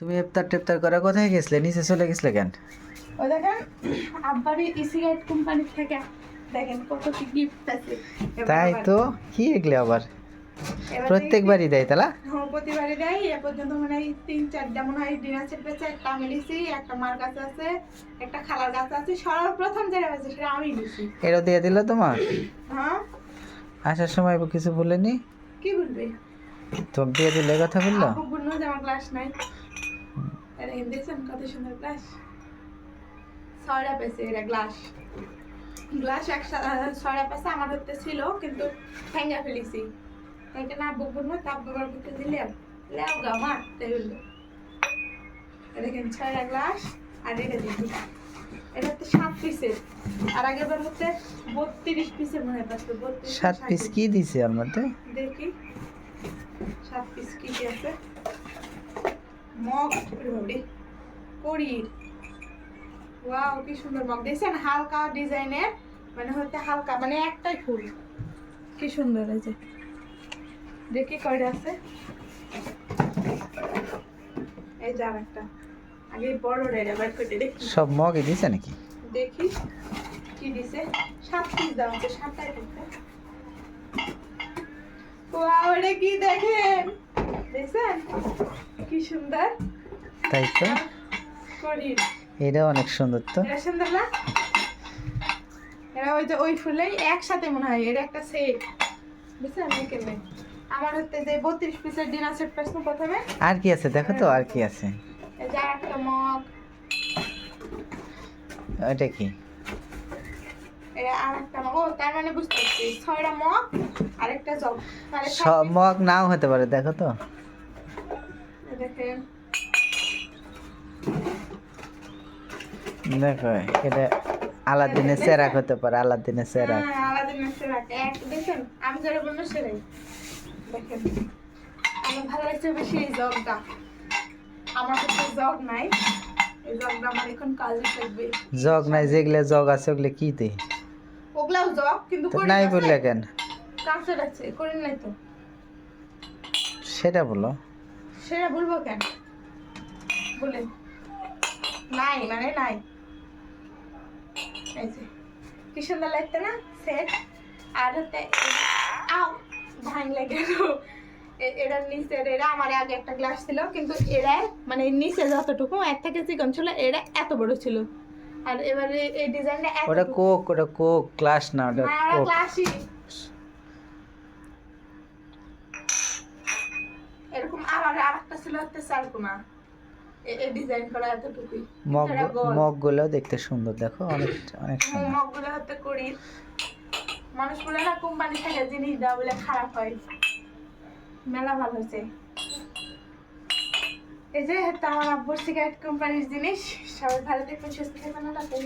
তুমি ইফতার টিফতার করে কোথায় গেছিলে? নিচে চলে গেছিলে কেন? ওই দেখেন আব্বারই সিগারেট কোম্পানি থেকে দেখেন কত কি গিফট আছে। তাই তো, কি এগুলো আবার প্রত্যেকবারই দেয় তালা? হ্যাঁ, প্রতিবারই দেয়। এ পর্যন্ত মনে হয় 3-4টা মনে হয় ডিনার সেট পেয়েছে। একটা আমি দিছি, একটা মার কাছে আছে, একটা খালার কাছে আছে। সর্বপ্রথম যেটা আছে সেটা আমি দিছি। এরও দিয়ে দিল তোমার? হ্যাঁ, আসার সময় কিছু বলেনি? কি বলবে? তোমাকে দিয়ে দিলে কথা বললো? আপু বললো যে আমার ক্লাস নাই। এটা দেখছেন কত সুন্দর ক্লাস। 6টা পেয়েছে এরা গ্লাস। গ্লাস 6টা পেয়েছে। আমার হাতে ছিল কিন্তু ভেঙে ফেলেছি। এটা না আব্বু বললো তা আব্বু আবার করতে দিলাম। লেও গা মা তাই বললো। দেখেন 6টা গ্লাস আর এটা দিচ্ছি। এটা হচ্ছে 7 পিসের। আর আগেরবার হচ্ছে 32 পিসের মনে হয় পাচ্ছিল। 7 পিস কি দিছে ওর মধ্যে? দেখি 7 পিস কি কি আছে। মগ করির। ওয়াও কি সুন্দর মগ দেখছেন, হালকা ডিজাইনের, মানে হচ্ছে হালকা মানে একটাই ফুল। কি সুন্দর আছে, দেখি কয়টা আছে। এই যে আরেকটা, আগে বড় রেডা বাইর করে দেখি। সব মগই দিছে নাকি? দেখি কি দিছে। 7 পিস দাও আছে, 7টাই দিছে। ওয়াও এটা কি দেখেন, দেখছেন কি সুন্দর। তাই তো, করির এটা অনেক সুন্দর তো। এটা সুন্দর না? এরা ওই যে ওই ফুলেই একসাথে মনে হয় এর একটা সেট, বুঝছেন? এখানে আমার হচ্ছে যে 32 পিসের ডিনার সেট পাইছো প্রথমে। আর কি আছে দেখো তো, আর কি আছে? এই যে একটা মগ, ওইটা কি? এই আর একটা মগ। ও তার মানে বুঝতে পারছি 6টা মগ আর একটা জগ। তাহলে সব মগ নাও হতে পারে, দেখো তো। দেখেন দেখো এটা আলাদিনের সেরাক হতে পারে, আলাদিনের সেরাক। হ্যাঁ, আলাদিনের সেরাক এক দেখেন। আমি যারা বলবো সেরাই দেখেন। আমার ভালো লাগছে বেশি এই জগটা। আমার কাছে জগ নাই, এই জগটা আমার এখন কাজে লাগবে। জগ নাই? যেগুলো জগ আছে ওগুলো কি দে? ওগুলাও জগ কিন্তু তো করি নাই আছে। বললে কেন? কাঁচের আছে, করি নাই তো। সেটা বলো। সেটা বলবো কেন বলেন? নাই মানে নাই। এই যে কি সুন্দর লাগছে না সেট। আর হচ্ছে আও ভাঙলে গেল। এটার নিচে এটা আমার আগে একটা গ্লাস ছিল কিন্তু এরা মানে নিচে যতটুকু এর থেকে চিকন ছিল, এটা এত বড় ছিল। আর এবারে এই ডিজাইনটা এত ওটা কোক, ওটা কোক ক্লাস না, ওটা কোক। গ্লাসই এরকম। আর আরেকটা ছিল হচ্ছে চারকোনা, এই ডিজাইন করা এতটুকুই। মগ, মগ গুলো দেখতে সুন্দর, দেখো অনেক অনেক সুন্দর। মগগুলো হতে করি মানুষ বলে না কোম্পানি থেকে জিনিস দেওয়া বলে খারাপ হয়। মেলা ভালো হয়েছে। এই যে আমার আব্বুর সিগারেট কোম্পানির জিনিস। সবাই ভালো থাকবেন, সুস্থ থাকবেন।